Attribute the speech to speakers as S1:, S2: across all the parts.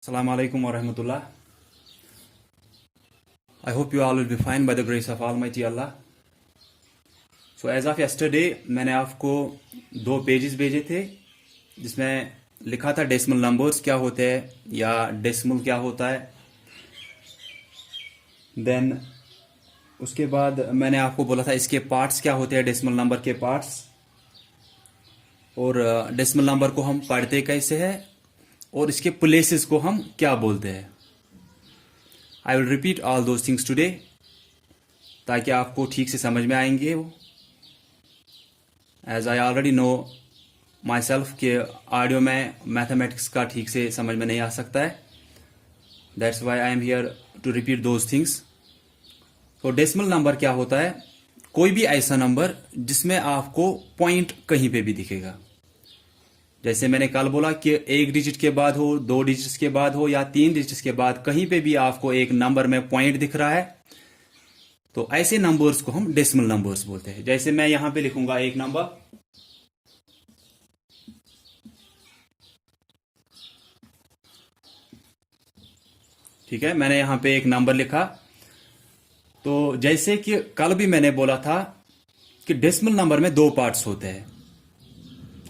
S1: Assalamu alaikum wa rahmatullah. I hope you all will be fine by the grace of Almighty Allah. So as of yesterday मैंने आपको 2 pages भेजे थे जिसमें लिखा था decimal numbers क्या होते हैं या डेसिमल क्या होता है। देन उसके बाद मैंने आपको बोला था इसके पार्ट्स क्या होते हैं, डेसिमल नंबर के पार्ट्स, और डेसिमल नंबर को हम पढ़ते कैसे हैं और इसके प्लेसेस को हम क्या बोलते हैं। I will repeat all those things today ताकि आपको ठीक से समझ में आएंगे वो। As I already know myself के ऑडियो में मैथमेटिक्स का ठीक से समझ में नहीं आ सकता है, that's why I am here to repeat those things. तो डेसिमल नंबर क्या होता है? कोई भी ऐसा नंबर जिसमें आपको पॉइंट कहीं पे भी दिखेगा। जैसे मैंने कल बोला कि 1 डिजिट के बाद हो, 2 डिजिट्स के बाद हो या 3 डिजिट्स के बाद कहीं पे भी आपको एक नंबर में पॉइंट दिख रहा है तो ऐसे नंबर्स को हम डेसिमल नंबर्स बोलते हैं। जैसे मैं यहां पे लिखूंगा एक नंबर, ठीक है, मैंने यहां पे एक नंबर लिखा। तो जैसे कि कल भी मैंने बोला था कि डेसिमल नंबर में 2 पार्ट्स होते हैं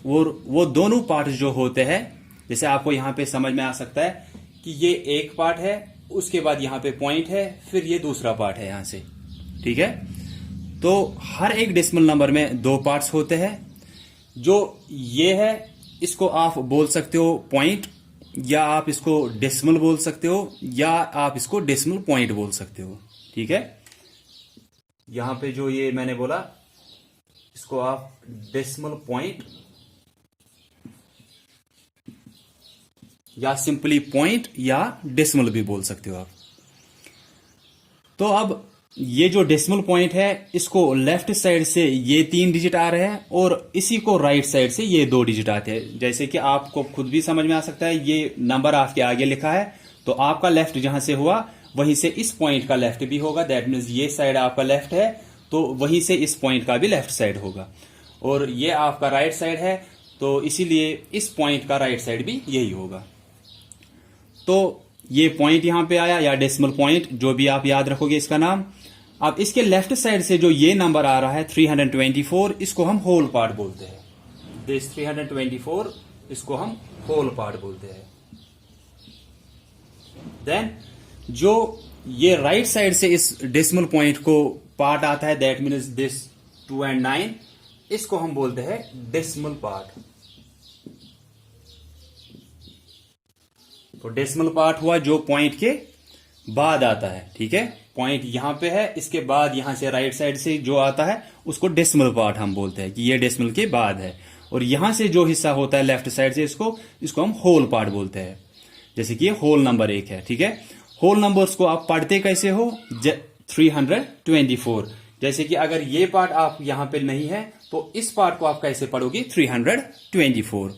S1: और वो दोनों पार्ट जो होते हैं, जैसे आपको यहां पे समझ में आ सकता है कि ये एक पार्ट है, उसके बाद यहां पे पॉइंट है, फिर ये दूसरा पार्ट है यहां से, ठीक है। तो हर एक डेसिमल नंबर में 2 पार्ट्स होते हैं। जो ये है इसको आप बोल सकते हो पॉइंट, या आप इसको डेसिमल बोल सकते हो, या आप इसको डेसिमल पॉइंट बोल सकते हो, ठीक है। यहां पे जो ये मैंने बोला इसको आप डेसिमल पॉइंट या सिंपली पॉइंट या डेसिमल भी बोल सकते हो आप। तो अब ये जो डेसिमल पॉइंट है इसको लेफ्ट साइड से ये 3 डिजिट आ रहे हैं और इसी को राइट साइड से ये 2 डिजिट आते हैं। जैसे कि आपको खुद भी समझ में आ सकता है, ये नंबर आपके आगे लिखा है तो आपका लेफ्ट जहां से हुआ वहीं से इस पॉइंट का लेफ्ट भी होगा, दैट मीन्स ये साइड आपका लेफ्ट है तो वहीं से इस पॉइंट का भी लेफ्ट साइड होगा, और ये आपका राइट साइड है तो इसीलिए इस पॉइंट का राइट साइड भी यही होगा। तो ये पॉइंट यहां पे आया या डेसिमल पॉइंट, जो भी आप याद रखोगे इसका नाम। अब इसके लेफ्ट साइड से जो ये नंबर आ रहा है 324, इसको हम होल पार्ट बोलते हैं। दिस 324 इसको हम होल पार्ट बोलते हैं। देन जो ये राइट साइड से इस डेसिमल पॉइंट को पार्ट आता है, दैट मीन्स दिस 2 and 9, इसको हम बोलते हैं डेसिमल पार्ट। तो डेसिमल पार्ट हुआ जो पॉइंट के बाद आता है, ठीक है। पॉइंट यहां पे है, इसके बाद यहां से राइट साइड से जो आता है उसको डेसिमल पार्ट हम बोलते हैं कि ये डेसिमल के बाद है, और यहां से जो हिस्सा होता है लेफ्ट साइड से इसको हम होल पार्ट बोलते हैं। जैसे कि ये होल नंबर 1 है, ठीक है। होल नंबर्स को आप पढ़ते कैसे हो? 324। जैसे कि अगर ये पार्ट आप यहां पे नहीं है तो इस पार्ट को आप कैसे पढ़ोगे? 324।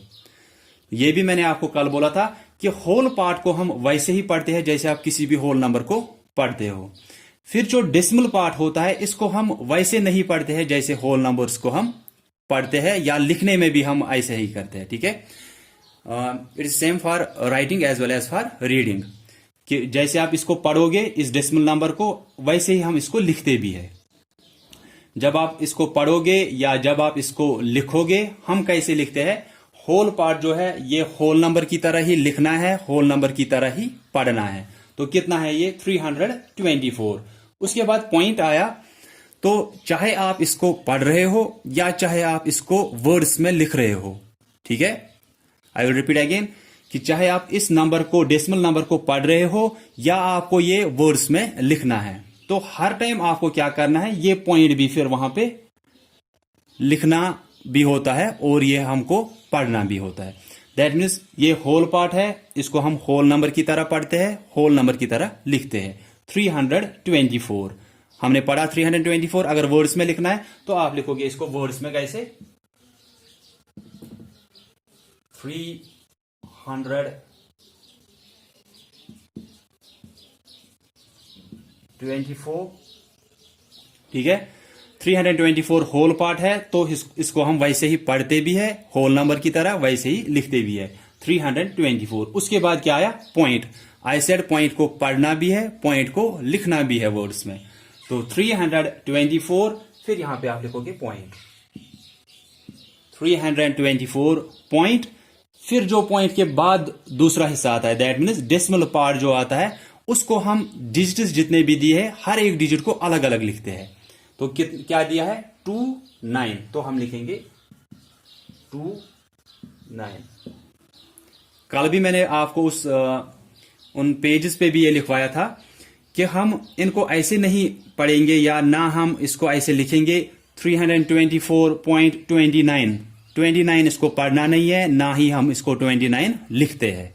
S1: ये भी मैंने आपको कल बोला था कि होल पार्ट को हम वैसे ही पढ़ते हैं जैसे आप किसी भी होल नंबर को पढ़ते हो। फिर जो डेसिमल पार्ट होता है इसको हम वैसे नहीं पढ़ते हैं जैसे होल नंबर्स को हम पढ़ते हैं, या लिखने में भी हम ऐसे ही करते हैं, ठीक है। It is same for writing as well as for reading, कि जैसे आप इसको पढ़ोगे इस डेसिमल नंबर को, वैसे ही हम इसको लिखते भी है। जब आप इसको पढ़ोगे या जब आप इसको लिखोगे, हम कैसे लिखते हैं? होल पार्ट जो है ये होल नंबर की तरह ही लिखना है, होल नंबर की तरह ही पढ़ना है। तो कितना है ये? 324। उसके बाद पॉइंट आया, तो चाहे आप इसको पढ़ रहे हो या चाहे आप इसको वर्ड्स में लिख रहे हो, ठीक है। आई विल रिपीट अगेन कि चाहे आप इस नंबर को, डेसिमल नंबर को पढ़ रहे हो या आपको ये वर्ड्स में लिखना है, तो हर टाइम आपको क्या करना है? ये पॉइंट भी फिर वहां पे लिखना भी होता है और ये हमको पढ़ना भी होता है। दैट मीन्स ये होल पार्ट है, इसको हम होल नंबर की तरह पढ़ते हैं, होल नंबर की तरह लिखते हैं। 324 हमने पढ़ा 324। अगर वर्ड्स में लिखना है तो आप लिखोगे इसको वर्ड्स में कैसे? 324, ठीक है। 324 होल पार्ट है तो इसको हम वैसे ही पढ़ते भी है होल नंबर की तरह, वैसे ही लिखते भी है। 324। उसके बाद क्या आया? पॉइंट। आई सेड पॉइंट को पढ़ना भी है, पॉइंट को लिखना भी है वर्ड्स में। तो 324, फिर यहां पे आप लिखोगे पॉइंट, 324 पॉइंट। फिर जो पॉइंट के बाद दूसरा हिस्सा आता है, दैट मीन्स डेसिमल पार्ट जो आता है, उसको हम डिजिट्स जितने भी दिए हैं हर एक डिजिट को अलग अलग लिखते हैं। तो क्या दिया है? 29, तो हम लिखेंगे 29। कल भी मैंने आपको उन पेजेस पे भी ये लिखवाया था कि हम इनको ऐसे नहीं पढ़ेंगे, या ना हम इसको ऐसे लिखेंगे 324.29। 29 इसको पढ़ना नहीं है, ना ही हम इसको 29 लिखते हैं।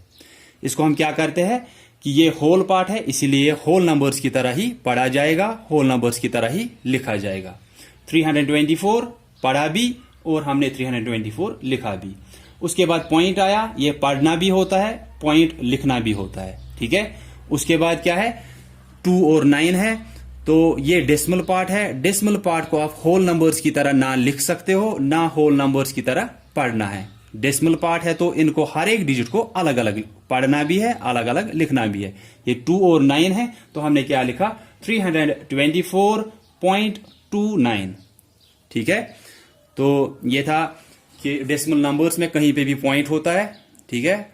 S1: इसको हम क्या करते हैं कि ये होल पार्ट है, इसीलिए होल नंबर्स की तरह ही पढ़ा जाएगा, होल नंबर्स की तरह ही लिखा जाएगा। 324 पढ़ा भी और हमने 324 लिखा भी। उसके बाद पॉइंट आया, ये पढ़ना भी होता है, पॉइंट लिखना भी होता है, ठीक है। उसके बाद क्या है? 2 और 9 है, तो ये डेसिमल पार्ट है। डेसिमल पार्ट को आप होल नंबर्स की तरह ना लिख सकते हो, ना होल नंबर्स की तरह पढ़ना है। डेसिमल पार्ट है तो इनको हर एक डिजिट को अलग अलग पढ़ना भी है, अलग अलग लिखना भी है। ये 2 और 9 है, तो हमने क्या लिखा? 324.29, ठीक है। तो ये था कि डेसिमल नंबर्स में कहीं पे भी पॉइंट होता है, ठीक है।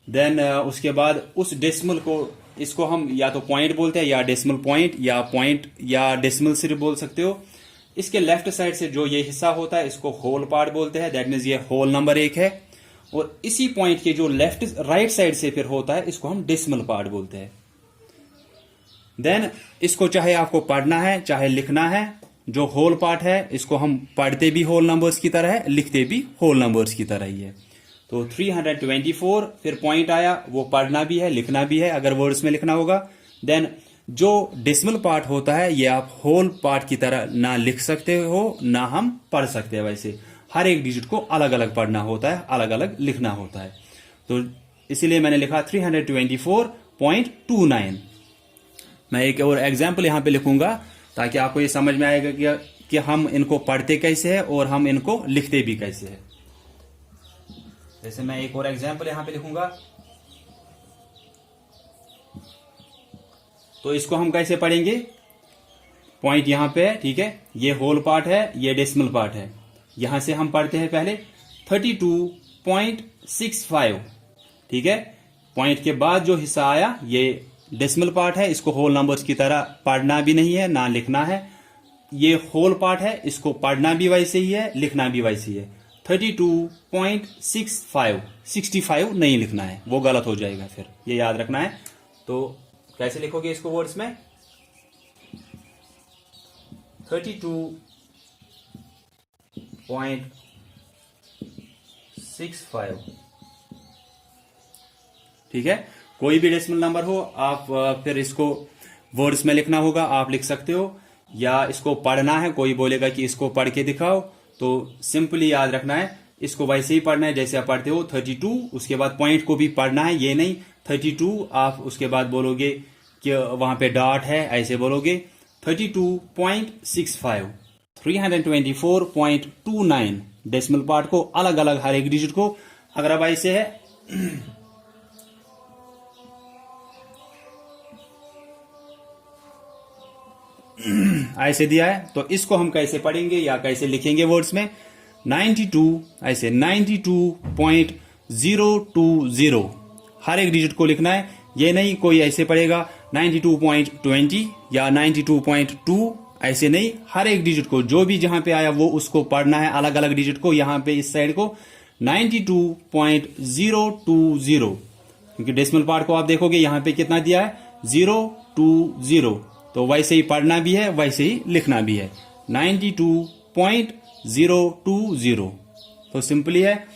S1: देन उसके बाद उस डेसिमल को, इसको हम या तो पॉइंट बोलते हैं, या डेसिमल पॉइंट, या पॉइंट, या डेसिमल सिर्फ बोल सकते हो। इसके लेफ्ट साइड से जो ये हिस्सा होता है, इसको होल पार्ट बोलते हैं, दैट मीन्स ये होल नंबर 1 है। और इसी पॉइंट के जो लेफ्ट राइट साइड से फिर होता है, इसको हम डेसिमल पार्ट बोलते हैं। देन इसको चाहे आपको पढ़ना है चाहे लिखना है, जो होल पार्ट है इसको हम पढ़ते भी होल नंबर्स की तरह है, लिखते भी होल नंबर्स की तरह ही है। तो 324, फिर पॉइंट आया, वो पढ़ना भी है, लिखना भी है अगर वर्ड्स में लिखना होगा। देन जो डेसिमल पार्ट होता है, ये आप होल पार्ट की तरह ना लिख सकते हो, ना हम पढ़ सकते हैं। वैसे हर एक डिजिट को अलग अलग पढ़ना होता है, अलग अलग लिखना होता है। तो इसीलिए मैंने लिखा 324.29। मैं एक और एग्जाम्पल यहां पे लिखूंगा ताकि आपको ये समझ में आएगा कि हम इनको पढ़ते कैसे हैं और हम इनको लिखते भी कैसे हैं। जैसे मैं एक और एग्जाम्पल यहां पे लिखूंगा, तो इसको हम कैसे पढ़ेंगे? पॉइंट यहां पे है, ठीक है, ये होल पार्ट है, ये डेसिमल पार्ट है। यहां से हम पढ़ते हैं पहले 32.65, ठीक है। पॉइंट के बाद जो हिस्सा आया ये डेसिमल पार्ट है, इसको होल नंबर्स की तरह पढ़ना भी नहीं है, ना लिखना है। ये होल पार्ट है, इसको पढ़ना भी वैसे ही है, लिखना भी वैसे ही है। 32.65, 65 नहीं लिखना है, वो गलत हो जाएगा, फिर ये याद रखना है। तो कैसे लिखोगे इसको वर्ड्स में? 32.65, ठीक है। कोई भी डेसिमल नंबर हो, आप फिर इसको वर्ड्स में लिखना होगा, आप लिख सकते हो, या इसको पढ़ना है, कोई बोलेगा कि इसको पढ़ के दिखाओ, तो सिंपली याद रखना है, इसको वैसे ही पढ़ना है जैसे आप पढ़ते हो 32। उसके बाद पॉइंट को भी पढ़ना है, ये नहीं 32 आप उसके बाद बोलोगे कि वहां पे डॉट है, ऐसे बोलोगे 32.65, 324.29। डेसिमल पार्ट को अलग अलग हर एक डिजिट को, अगर अब ऐसे है ऐसे दिया है, तो इसको हम कैसे पढ़ेंगे या कैसे लिखेंगे वर्ड्स में? 92, ऐसे 92.020 हर एक डिजिट को लिखना है। ये नहीं कोई ऐसे पढ़ेगा 92.20 या 92.2, ऐसे नहीं, हर एक डिजिट को जो भी जहां पे आया वो उसको पढ़ना है, अलग अलग डिजिट को। यहां पे इस साइड को 92.020, क्योंकि डेसिमल पार्ट को आप देखोगे यहां पे कितना दिया है, 020, तो वैसे ही पढ़ना भी है, वैसे ही लिखना भी है, 92.020। तो सिंपली है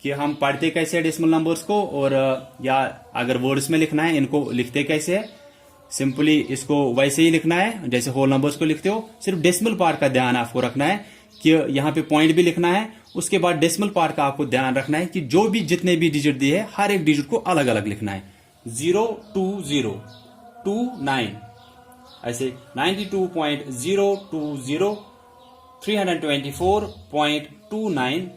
S1: कि हम पढ़ते कैसे डेसिमल नंबर्स को, और या अगर वर्ड्स में लिखना है इनको लिखते कैसे है। सिंपली इसको वैसे ही लिखना है जैसे होल नंबर्स को लिखते हो। सिर्फ डेसिमल पार्ट का ध्यान आपको रखना है कि यहाँ पे पॉइंट भी लिखना है, उसके बाद डेसिमल पार्ट का आपको ध्यान रखना है कि जो भी जितने भी डिजिट दिए है हर एक डिजिट को अलग अलग लिखना है। 020, 29, ऐसे 92.020, 324.29,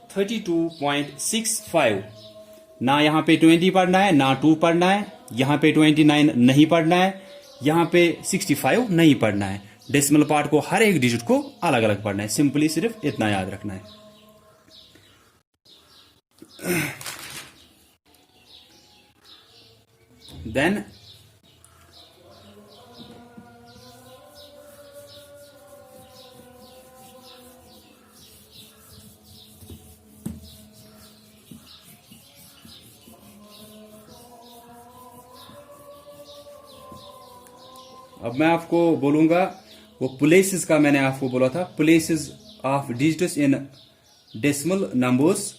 S1: 32.65, ना यहाँ पे 20 पढ़ना है, ना 2 पढ़ना है, यहाँ पे 29 नहीं पढ़ना है, यहाँ पे 65 नहीं पढ़ना है। डेसिमल पार्ट को हर एक डिजिट को अलग अलग पढ़ना है। सिंपली सिर्फ इतना याद रखना है। देन अब मैं आपको बोलूंगा वो प्लेसेस का, मैंने आपको बोला था places of digits in decimal numbers,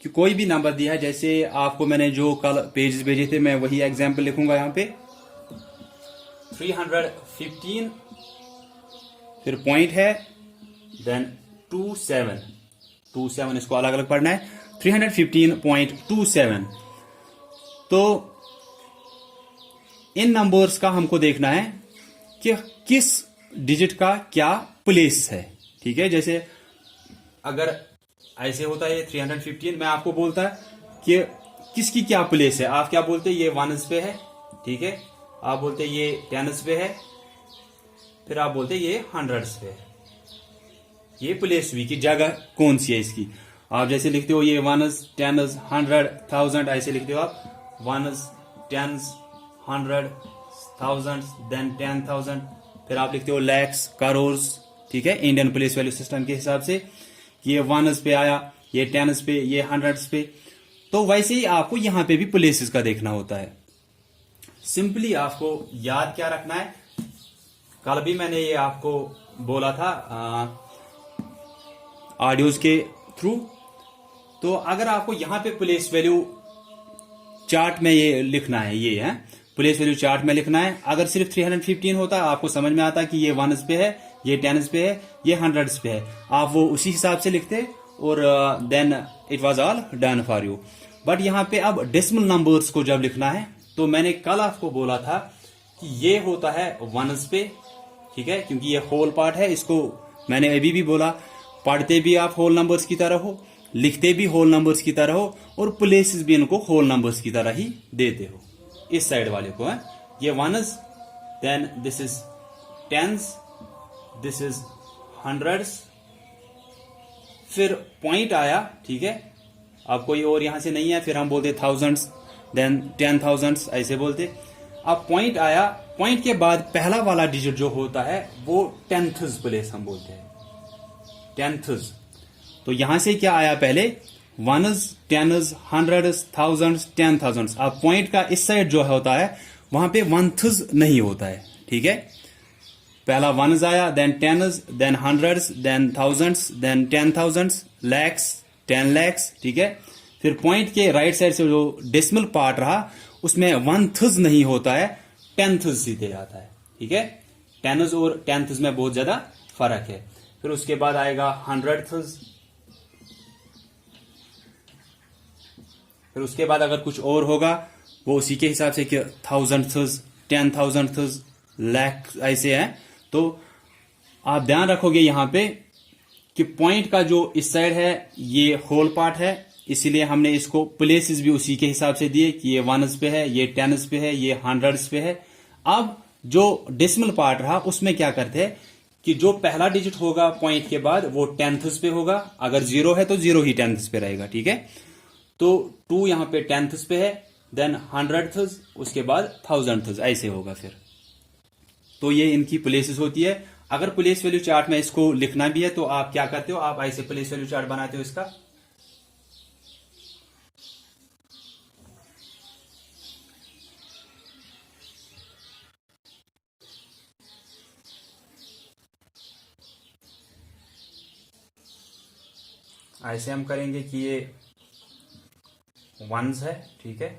S1: कि कोई भी नंबर दिया है, जैसे आपको मैंने जो कल पेजेस भेजे थे मैं वही एग्जांपल लिखूंगा यहाँ पे 315, फिर पॉइंट है, देन 27 इसको अलग अलग पढ़ना है 315.27। तो इन नंबर्स का हमको देखना है कि किस डिजिट का क्या प्लेस है। ठीक है, जैसे अगर ऐसे होता है 315, मैं आपको बोलता कि किसकी क्या प्लेस है, आप क्या बोलते ये वनस पे है, ठीक है, आप बोलते ये टेन्स पे है, फिर आप बोलते ये हंड्रेड्स पे है। ये प्लेस हुई कि जगह कौन सी है इसकी। आप जैसे लिखते हो ये वनस, टेन्स, 100, 1000 ऐसे लिखते हो आप, वनस, टेन्स, 100, 1000, देन 10,000, फिर आप लिखते हो लैक्स, करोड़। ठीक है, इंडियन प्लेस वैल्यू सिस्टम के हिसाब से ये वनस पे आया, ये टेन्स पे, ये हंड्रेड्स पे। तो वैसे ही आपको यहां पे भी प्लेसेस का देखना होता है। सिंपली आपको याद क्या रखना है, कल भी मैंने ये आपको बोला था ऑडियोज के थ्रू। तो अगर आपको यहां पे प्लेस वैल्यू चार्ट में ये लिखना है, ये है प्लेस वैल्यू चार्ट में लिखना है। अगर सिर्फ 315 होता आपको समझ में आता कि ये वनस पे है, ये टेन्स पे है, ये हंड्रेड्स पे है, आप वो उसी हिसाब से लिखते और then it was all done for you. But यहाँ पे अब डेसिमल नंबर्स को जब लिखना है, तो मैंने कल आपको बोला था कि ये होता है वनस पे, ठीक है, क्योंकि ये होल पार्ट है। इसको मैंने अभी भी बोला, पढ़ते भी आप होल नंबर्स की तरह हो, लिखते भी होल नंबर्स की तरह हो, और प्लेसेस भी इनको होल नंबर्स की तरह ही देते हो। इस साइड वाले को है ये ones, then this is tens, this is hundreds, फिर पॉइंट आया, ठीक है, अब कोई और यहां से नहीं है, फिर हम बोलते थाउजेंड्स, देन 10,000 ऐसे बोलते। अब पॉइंट आया, पॉइंट के बाद पहला वाला डिजिट जो होता है वो टेंथ्स प्लेस हम बोलते हैं, टेंथ्स। तो यहां से क्या आया पहले, वनस, टेन्स, हंड्रेड्स, थाउजेंड्स, 10,000। अब पॉइंट का इस साइड जो होता है वहां पे वनथ्स नहीं होता है, ठीक है। पहला वनस आया, then tens, then hundreds, then thousands, then 10,000, lakhs, 10 lakhs, ठीक है। फिर पॉइंट के राइट साइड से जो डेसिमल पार्ट रहा उसमें वनथ्स नहीं होता है, टेंथ्स सीधे आता है, ठीक है। टेन्स और टेंथ्स में बहुत ज्यादा फर्क है। फिर उसके बाद आएगा हंड्रेड्स, फिर उसके बाद अगर कुछ और होगा वो उसी के हिसाब से कि थाउजेंड्स, 10,000, लैख ऐसे है। तो आप ध्यान रखोगे यहां पे कि पॉइंट का जो इस साइड है ये होल पार्ट है, इसीलिए हमने इसको प्लेसेस भी उसी के हिसाब से दिए कि ये वनस पे है, ये टेन्स पे है, ये हंड्रेड्स पे है। अब जो डेसिमल पार्ट रहा उसमें क्या करते हैं कि जो पहला डिजिट होगा पॉइंट के बाद वो टेंथ्स पे होगा, अगर 0 है तो 0 ही टेंथ्स पे रहेगा, ठीक है। तो 2 यहां पे टेंथ्स पे है, देन हंड्रेड्स, उसके बाद थाउजेंड्स ऐसे होगा फिर। तो ये इनकी प्लेसेस होती है। अगर प्लेस वैल्यू चार्ट में इसको लिखना भी है तो आप क्या करते हो, आप ऐसे प्लेस वैल्यू चार्ट बनाते हो इसका, ऐसे हम करेंगे कि ये वंस है, ठीक है,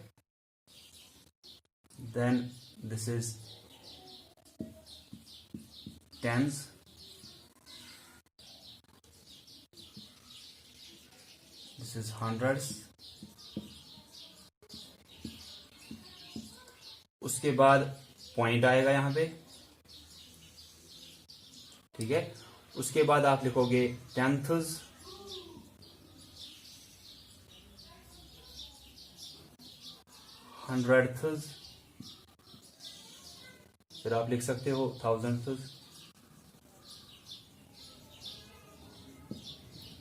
S1: then this is tens, this is hundreds, उसके बाद पॉइंट आएगा यहां पे, ठीक है। उसके बाद आप लिखोगे टेंथ्स, 100th, फिर आप लिख सकते हो 1000th,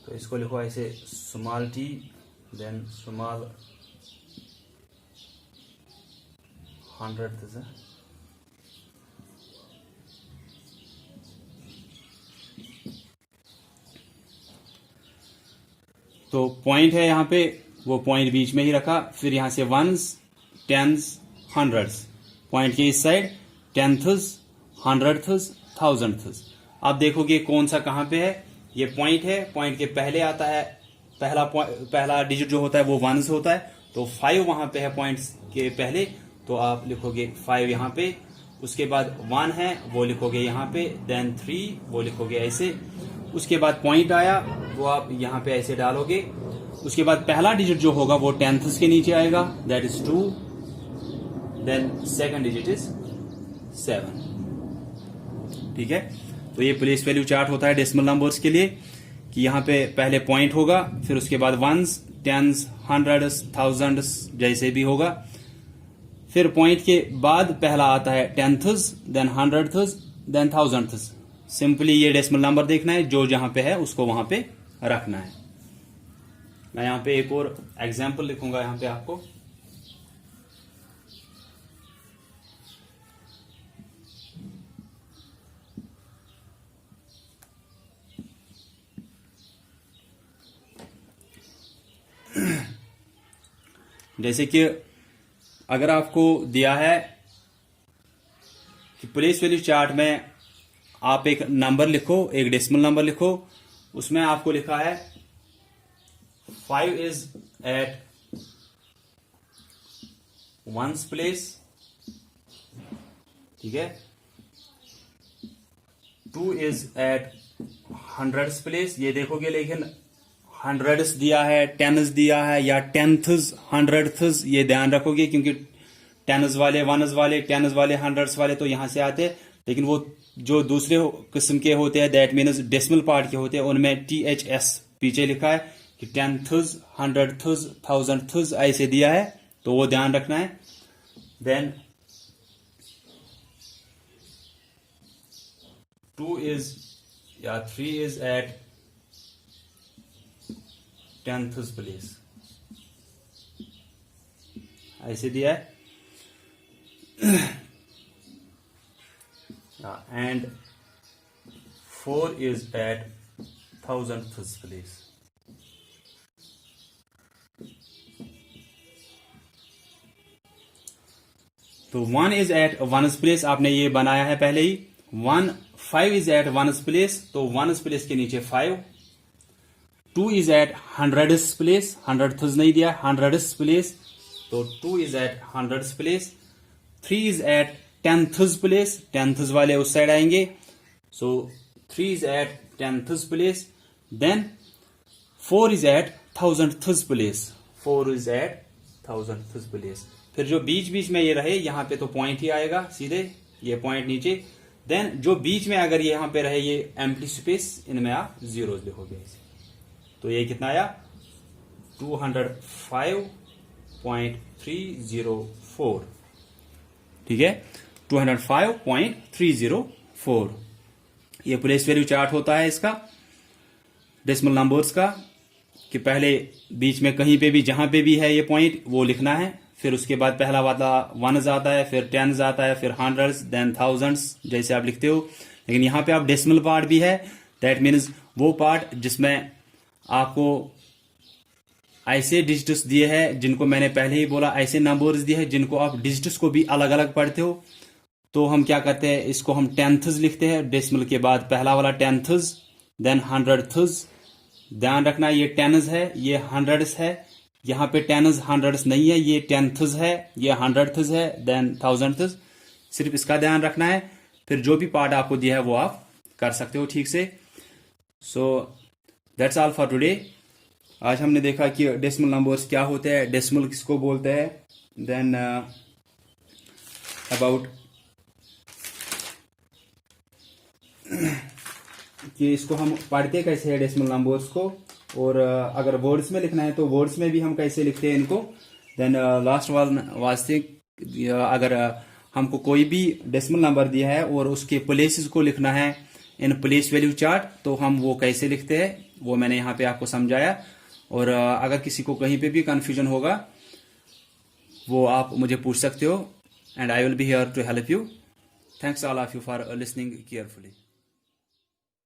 S1: तो इसको लिखो ऐसे small t, then small 100th। तो पॉइंट है यहाँ पे, वो पॉइंट बीच में ही रखा, फिर यहां से वंस, टेंस, हंड्रेड्स, पॉइंट के इस साइड 10th, 100th, 1000th। आप देखोगे कौन सा कहां पे है, ये पॉइंट है, पॉइंट के पहले आता है, पहला डिजिट जो होता है वो वंस होता है, तो 5 वहां पे है पॉइंट्स के पहले, तो आप लिखोगे 5 यहां पे, उसके बाद 1 है वो लिखोगे यहां पे, देन 3 वो लिखोगे ऐसे, उसके बाद पॉइंट आया वो आप यहां पे ऐसे डालोगे, उसके बाद पहला डिजिट जो होगा वो 10th के नीचे आएगा, that is 2, then second digit is 7। ठीक है, तो ये प्लेस वैल्यू चार्ट होता है डेसिमल नंबर्स के लिए, कि यहां पे पहले पॉइंट होगा, फिर उसके बाद वंस, टेंस, हंड्रेड्स, थाउजेंड्स जैसे भी होगा, फिर पॉइंट के बाद पहला आता है 10th, then 100th, then 1000th। Simply ये डेसिमल नंबर देखना है, जो जहां पे है उसको वहां पे रखना है। मैं यहां पे एक और एग्जाम्पल लिखूंगा यहां पे आपको। जैसे कि अगर आपको दिया है कि प्लेस वैल्यू चार्ट में आप एक नंबर लिखो, एक डेसिमल नंबर लिखो, उसमें आपको लिखा है 5 इज एट वंस प्लेस, ठीक है, 2 इज एट हंड्रेड्स प्लेस, ये देखोगे, लेकिन हंड्रेड्स दिया है, टेन्स दिया है, या टेंथ्स, हंड्रेड्स, ये ध्यान रखोगे, क्योंकि टेन्स वाले, वनस वाले, टेन्स वाले, हंड्रेड्स वाले तो यहां से आते, लेकिन वो जो दूसरे किस्म के होते हैं, दैट मीन्स डेसिमल पार्ट के होते हैं, उनमें THS पीछे लिखा है कि टेंथ्स, हंड्रेड्स, थाउजेंड्स ऐसे दिया है, तो वो ध्यान रखना है। देन 2 इज या 3 इज एट 10th प्लेस, ऐसे दिया है। And 4 is at 1000th place. तो 1 इज एट वंस प्लेस आपने ये बनाया है पहले ही। 5 इज एट वंस प्लेस, तो वंस प्लेस के नीचे 5। 2 is at hundreds place, hundreds नहीं दिया, हंड्रेड्स प्लेस, तो 2 is at hundreds place. 3 is at 10th place, 10th वाले उस साइड आएंगे, so 3 is at 10th place. Then 4 is at 1000th place, 4 is at 1000th place. फिर जो बीच बीच में ये रहे, यहां पे तो पॉइंट ही आएगा सीधे, ये पॉइंट नीचे। देन जो बीच में अगर ये यहां पे रहे, ये एम्प्टी स्पेस, इनमें आप जीरोज लिखोगे ऐसे। तो ये कितना आया 205.304, ठीक है, 205.304। ये प्लेस वैल्यू चार्ट होता है इसका डेसिमल नंबर्स का, कि पहले बीच में कहीं पे भी जहां पे भी है ये पॉइंट वो लिखना है, फिर उसके बाद पहला वाला वंस आता है, फिर टेन्स आता है, फिर हंड्रेड्स, देन थाउजेंड्स जैसे आप लिखते हो। लेकिन यहां पे आप डेसिमल पार्ट भी है, दैट मीन्स वो पार्ट जिसमें आपको ऐसे डिजिट्स दिए हैं जिनको मैंने पहले ही बोला, ऐसे नंबर्स दिए हैं जिनको आप डिजिट्स को भी अलग अलग पढ़ते हो। तो हम क्या करते हैं, इसको हम टेंथ्स लिखते हैं, डेसिमल के बाद पहला वाला टेंथ्स, देन हंड्रेड्स। ध्यान रखना ये टेन्स है, ये हंड्रेड्स है, यहां पे टेन्स हंड्रेड्स नहीं है, ये टेंथ्स है, ये हंड्रेड्स है, देन थाउजेंड्स। सिर्फ इसका ध्यान रखना है, फिर जो भी पार्ट आपको दिया है वो आप कर सकते हो ठीक से। So that's all for today. आज हमने देखा कि डेसिमल नंबर्स क्या होते हैं, डेसिमल किसको बोलते हैं, देन अबाउट कि इसको हम पढ़ते कैसे हैं डेसिमल नंबर्स को, और अगर वर्ड्स में लिखना है तो वर्ड्स में भी हम कैसे लिखते हैं इनको। देन लास्ट वास्ते अगर हमको कोई भी डेसिमल नंबर दिया है और उसके प्लेसेस को लिखना है इन प्लेस वैल्यू चार्ट, तो हम वो कैसे लिखते हैं वो मैंने यहाँ पे आपको समझाया। और अगर किसी को कहीं पे भी कंफ्यूजन होगा वो आप मुझे पूछ सकते हो, and I will be here to help you. Thanks all of you for listening carefully.